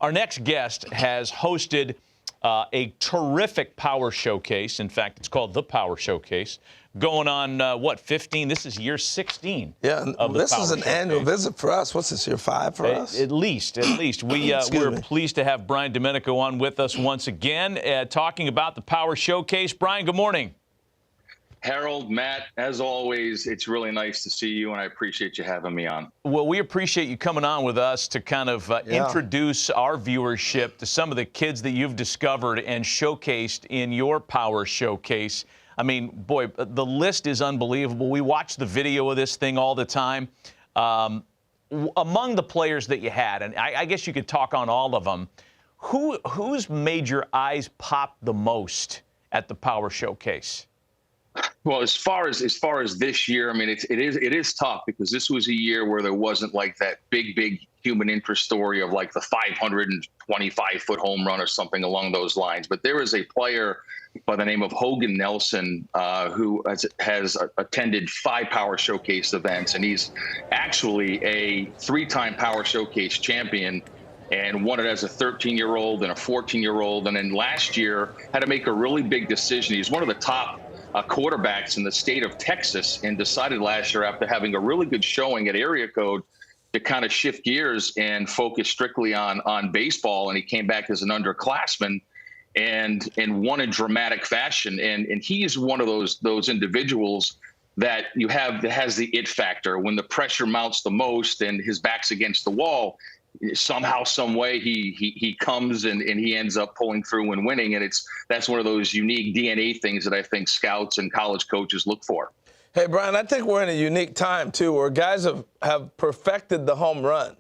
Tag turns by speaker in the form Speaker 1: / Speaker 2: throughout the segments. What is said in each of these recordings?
Speaker 1: Our next guest has hosted a terrific power showcase. In fact, it's called the Power Showcase. Going on, 15? This is year 16.
Speaker 2: Yeah, this is an annual visit for us. What's this, year 5 for us?
Speaker 1: At least. We're pleased to have Brian Domenico on with us once again, talking about the Power Showcase. Brian, good morning.
Speaker 3: Harold, Matt, as always, it's really nice to see you, and I appreciate you having me on.
Speaker 1: Well, we appreciate you coming on with us to kind of introduce our viewership to some of the kids that you've discovered and showcased in your Power Showcase. I mean, boy, the list is unbelievable. We watch the video of this thing all the time. Among the players that you had, and I guess you could talk on all of them, who's made your eyes pop the most at the Power Showcase?
Speaker 3: Well, as far as this year, I mean, it is tough because this was a year where there wasn't like that big human interest story of like the 525-foot home run or something along those lines. But there is a player by the name of Hogan Nelson who has attended 5 Power Showcase events, and he's actually a 3-time Power Showcase champion and won it as a 13-year-old and a 14-year-old. And then last year had to make a really big decision. He's one of the top quarterbacks in the state of Texas, and decided last year, after having a really good showing at area code, to kind of shift gears and focus strictly on baseball. And he came back as an underclassman and won in dramatic fashion. And he is one of those individuals that has the it factor. When the pressure mounts the most and his back's against the wall, somehow, some way, he comes and he ends up pulling through and winning. And that's one of those unique DNA things that I think scouts and college coaches look for.
Speaker 2: Hey, Brian, I think we're in a unique time, too, where guys have perfected the home run.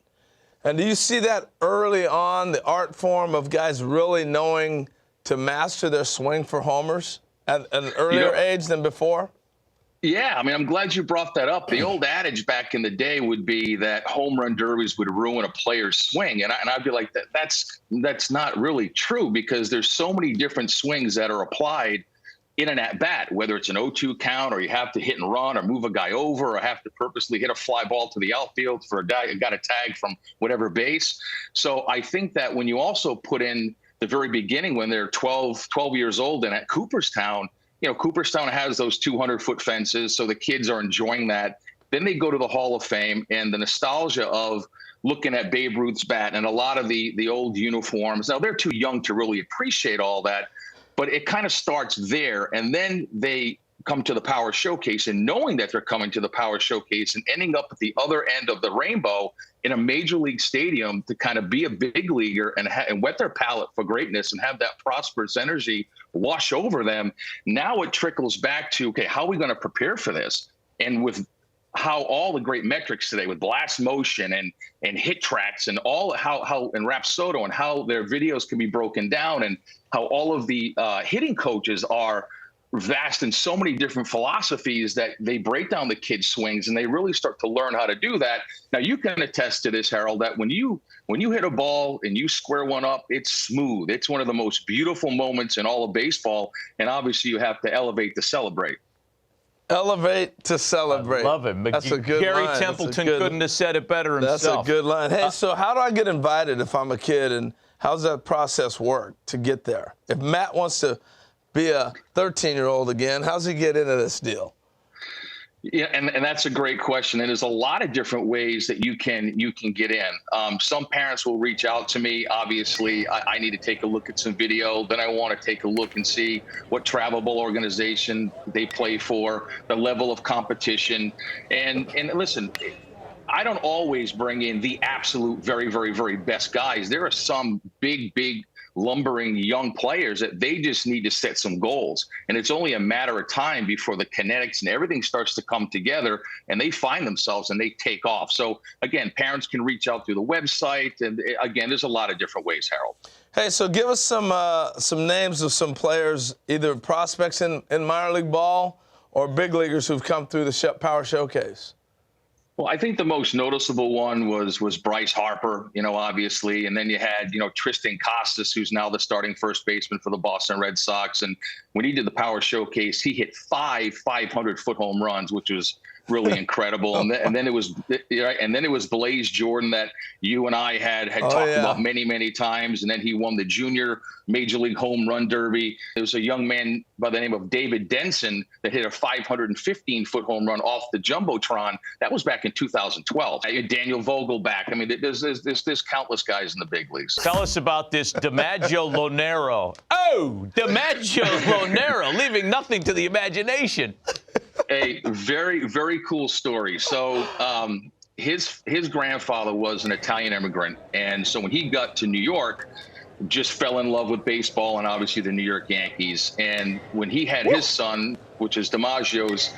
Speaker 2: And do you see that early on, the art form of guys really knowing to master their swing for homers at an earlier age than before?
Speaker 3: Yeah, I mean, I'm glad you brought that up. The old adage back in the day would be that home run derbies would ruin a player's swing. And I'd be like, that's not really true, because there's so many different swings that are applied in an at-bat, whether it's an 0-2 count, or you have to hit and run, or move a guy over, or have to purposely hit a fly ball to the outfield for a guy who got a tag from whatever base. So I think that when you also put in the very beginning, when they're 12 years old and at Cooperstown, Cooperstown has those 200-foot fences, so the kids are enjoying that. Then they go to the Hall of Fame, and the nostalgia of looking at Babe Ruth's bat and a lot of the old uniforms. Now, they're too young to really appreciate all that, but it kind of starts there. And then they come to the Power Showcase, and knowing that they're coming to the Power Showcase and ending up at the other end of the rainbow in a major league stadium to kind of be a big leaguer and whet their palate for greatness and have that prosperous energy wash over them. Now it trickles back to, okay, how are we going to prepare for this? And with how all the great metrics today with blast motion and hit tracks and how and Rapsodo and how their videos can be broken down, and how all of the hitting coaches are vast in so many different philosophies that they break down the kids' swings, and they really start to learn how to do that. Now, you can attest to this, Harold, that when you hit a ball and you square one up, it's smooth. It's one of the most beautiful moments in all of baseball, and obviously you have to elevate to celebrate.
Speaker 2: Elevate to celebrate.
Speaker 1: I love it.
Speaker 2: That's a good
Speaker 1: Gary
Speaker 2: line.
Speaker 1: Templeton couldn't have said it better himself.
Speaker 2: That's a good line. Hey, so how do I get invited if I'm a kid, and how's that process work to get there? If Matt wants to be a 13-year-old again, how's he get into this deal?
Speaker 3: Yeah, and that's a great question. And there's a lot of different ways that you can get in. Some parents will reach out to me. Obviously, I need to take a look at some video. Then I want to take a look and see what travelable organization they play for, the level of competition. And listen, I don't always bring in the absolute very, very, very best guys. There are some big lumbering young players that they just need to set some goals. And it's only a matter of time before the kinetics and everything starts to come together, and they find themselves and they take off. So again, parents can reach out through the website. And again, there's a lot of different ways, Harold.
Speaker 2: Hey, so give us some names of some players, either prospects in minor league ball or big leaguers who've come through the Power Showcase.
Speaker 3: Well, I think the most noticeable one was Bryce Harper, obviously. And then you had, Tristan Costas, who's now the starting first baseman for the Boston Red Sox. And when he did the Power Showcase, he hit 5 500-foot home runs, which was really incredible. And then it was Blaze Jordan that you and I had talked about many times. And then he won the junior Major League Home Run Derby. There was a young man by the name of David Denson that hit a 515-foot home run off the Jumbotron. That was back in 2012. Daniel Vogelback. I mean, there's countless guys in the big leagues.
Speaker 1: Tell us about this DiMaggio Lonero. Oh, DiMaggio Lonero, leaving nothing to the imagination.
Speaker 3: A very, very cool story. So his grandfather was an Italian immigrant. And so when he got to New York, just fell in love with baseball and obviously the New York Yankees. And when he had his son, which is DiMaggio's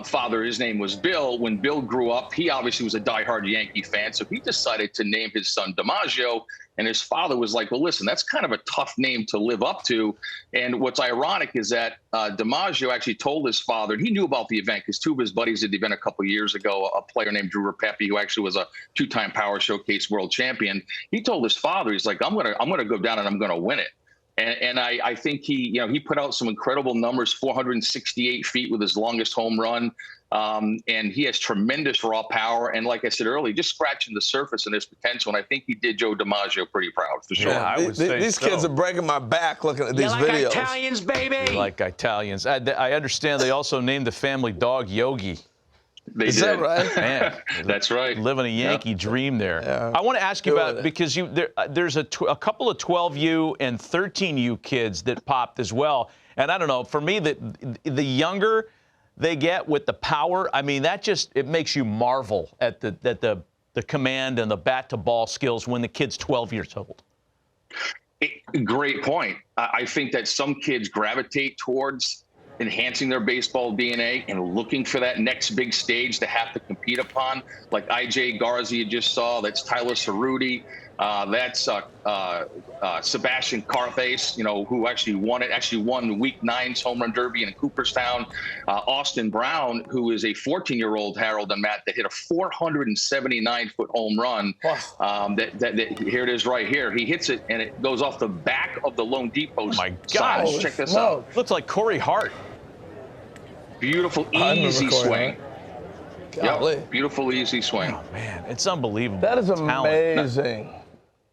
Speaker 3: father, his name was Bill. When Bill grew up, he obviously was a diehard Yankee fan. So he decided to name his son DiMaggio. And his father was like, well, listen, that's kind of a tough name to live up to. And what's ironic is that DiMaggio actually told his father, and he knew about the event because two of his buddies at the event a couple of years ago, a player named Drew Rapepi, who actually was a two-time Power Showcase world champion. He told his father, he's like, I'm gonna go down and I'm gonna win it. And I think he put out some incredible numbers, 468 feet with his longest home run. And he has tremendous raw power. And like I said earlier, just scratching the surface and his potential. And I think he did Joe DiMaggio pretty proud, for sure.
Speaker 1: Yeah, I would say
Speaker 2: these kids are breaking my back looking at these videos.
Speaker 4: Italians, baby.
Speaker 1: Like Italians. I understand they also named the family dog Yogi.
Speaker 2: Is that right?
Speaker 1: Man,
Speaker 3: that's right.
Speaker 1: Living a Yankee dream there.
Speaker 2: Yeah.
Speaker 1: I want to ask you about, because there's a couple of 12U and 13U kids that popped as well. And I don't know, for me, the younger they get with the power, I mean, it makes you marvel at the command and the bat to ball skills when the kid's 12 years old.
Speaker 3: Great point. I think that some kids gravitate towards enhancing their baseball DNA and looking for that next big stage to have to compete upon, like IJ Garza you just saw. That's Tyler Cerruti. That's Sebastian Carthace, who actually won Week 9's Home Run Derby in Cooperstown. Austin Brown, who is a 14-year-old, Harold and Matt, that hit a 479-foot home run. Wow. Here it is right here. He hits it, and it goes off the back of the loanDepot side. Check this out.
Speaker 1: Looks like Corey Hart.
Speaker 3: Beautiful, easy swing.
Speaker 2: Yep.
Speaker 3: Beautiful, easy swing.
Speaker 1: Oh, man, it's unbelievable.
Speaker 2: That is amazing.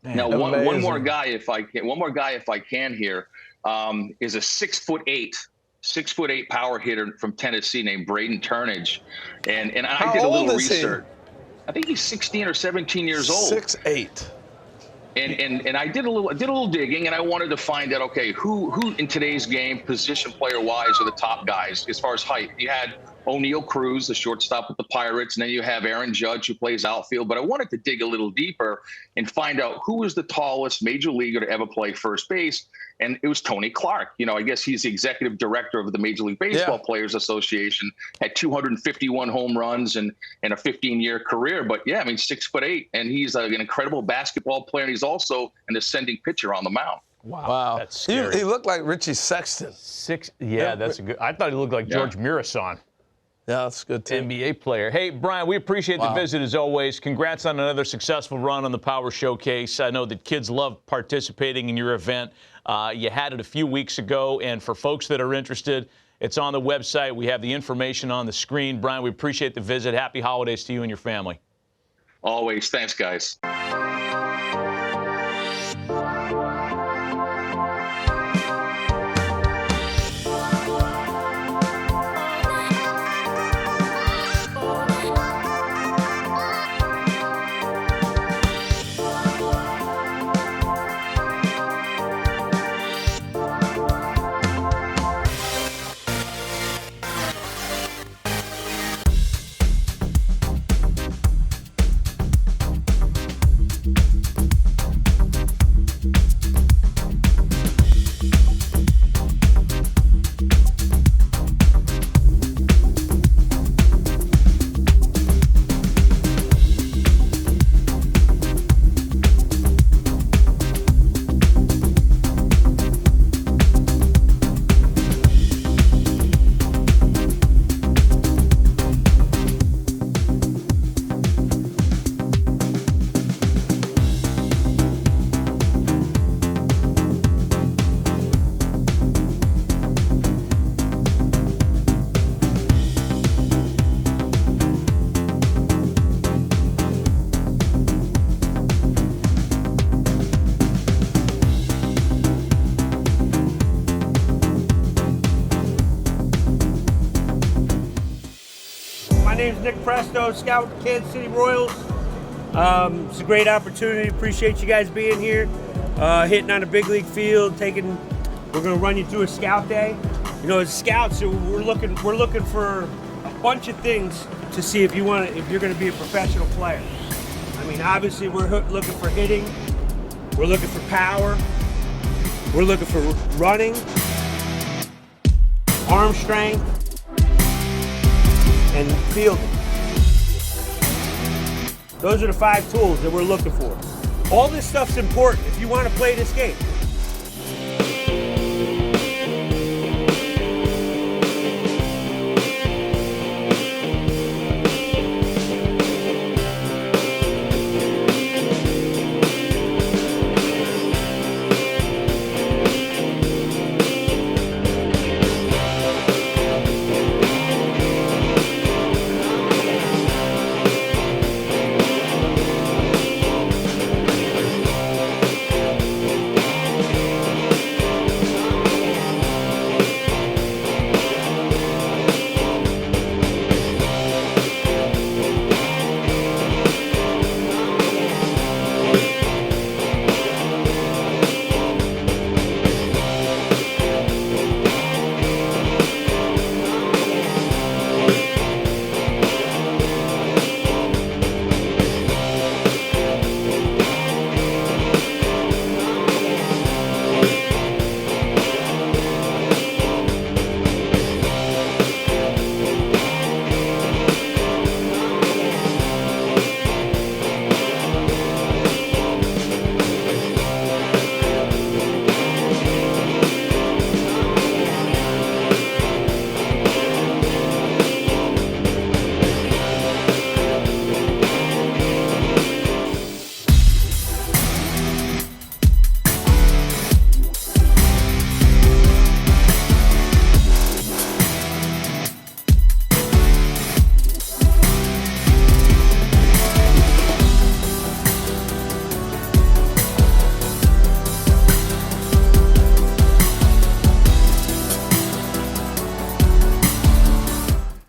Speaker 3: Now, one more guy, if I can here, is a 6'8" power hitter from Tennessee named Braden Turnage, and I did a little research. I think he's 16 or 17 years old.
Speaker 2: 6'8".
Speaker 3: And I did a little digging, and I wanted to find out, okay, who in today's game, position player wise, are the top guys as far as height. You had O'Neal Cruz, the shortstop with the Pirates, and then you have Aaron Judge, who plays outfield. But I wanted to dig a little deeper and find out who was the tallest major leaguer to ever play first base. And it was Tony Clark. I guess he's the executive director of the Major League Baseball Players Association, had 251 home runs and a 15-year career. But, 6'8", and he's an incredible basketball player, and he's also an ascending pitcher on the mound.
Speaker 2: Wow.
Speaker 1: That's scary.
Speaker 2: He looked like Richie Sexton.
Speaker 1: That's a good. I thought he looked like George Mirasan.
Speaker 2: Yeah, that's good, too.
Speaker 1: NBA player. Hey, Brian, we appreciate the visit as always. Congrats on another successful run on the Power Showcase. I know that kids love participating in your event. You had it a few weeks ago, and for folks that are interested, it's on the website. We have the information on the screen. Brian, we appreciate the visit. Happy holidays to you and your family.
Speaker 3: Always. Thanks, guys.
Speaker 4: name's Nick Presto, scout with the Kansas City Royals. It's a great opportunity. Appreciate you guys being here, hitting on a big league field. We're going to run you through a scout day. You know, as scouts, we're looking for a bunch of things to see if you're going to be a professional player. I mean, obviously, we're looking for hitting. We're looking for power. We're looking for running, arm strength, and fielding. Those are the 5 tools that we're looking for. All this stuff's important if you want to play this game.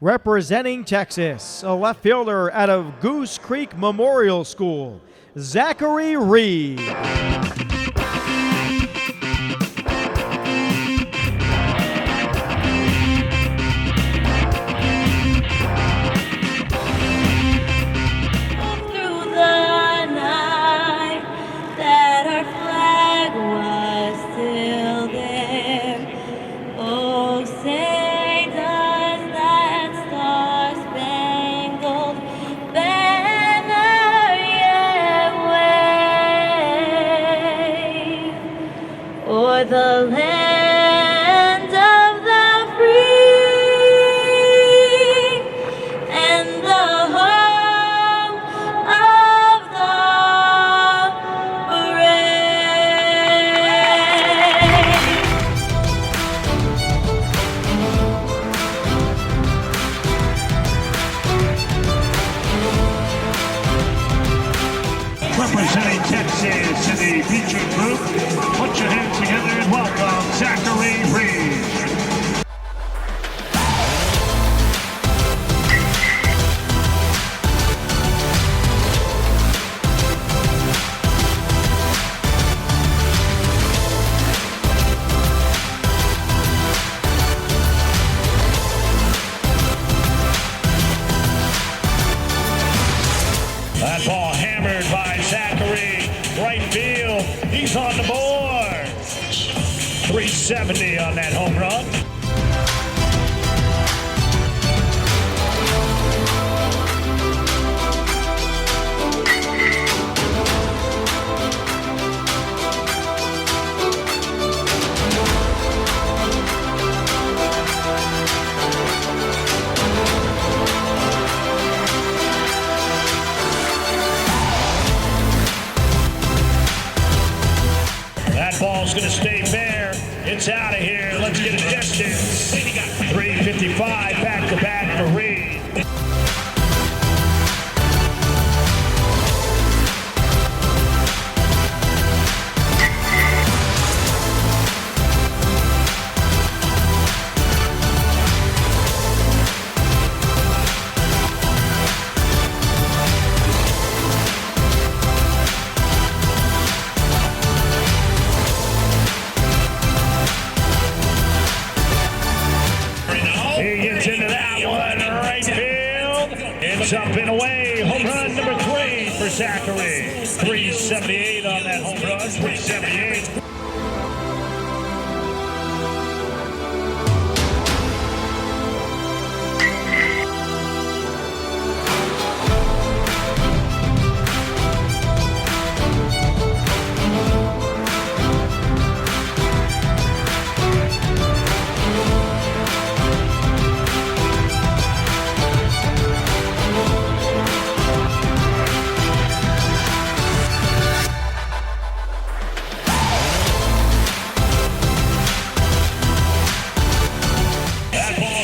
Speaker 5: Representing Texas, a left fielder out of Goose Creek Memorial School, Zackery Reed.
Speaker 6: The land of the free and the home of the
Speaker 7: brave. Representing Texas in the featured group, put your hands together and welcome Zackery Reed. That ball hammered by Zackery, right field. He's on the board. 370 on that home run. That ball's going to stay fair. It's out of here. Let's get a distance. 355 back to back for Reed. It's up and away. Home run number 3 for Zackery. 378 on that home run. 378.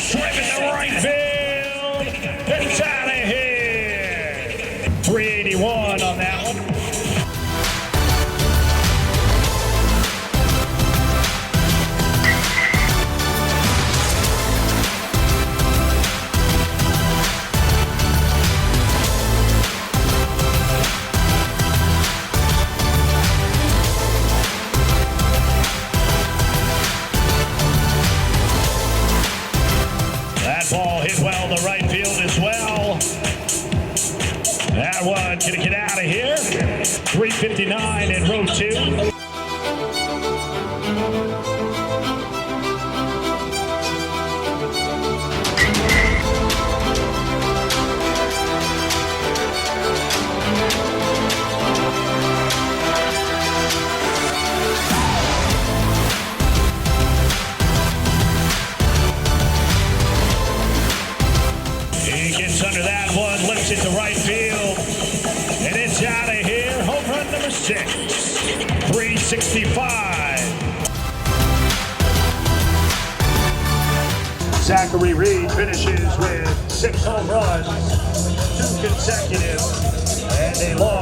Speaker 7: Swimming to right field. It's out of here. 381 on that one. Ball hit well to right field as well. That one gonna get out of here. 359 in row 2. Under that one, lifts it to right field, and it's out of here. Home run number 6, 365. Zackery Reed finishes with 6 home runs, 2 consecutive, and a long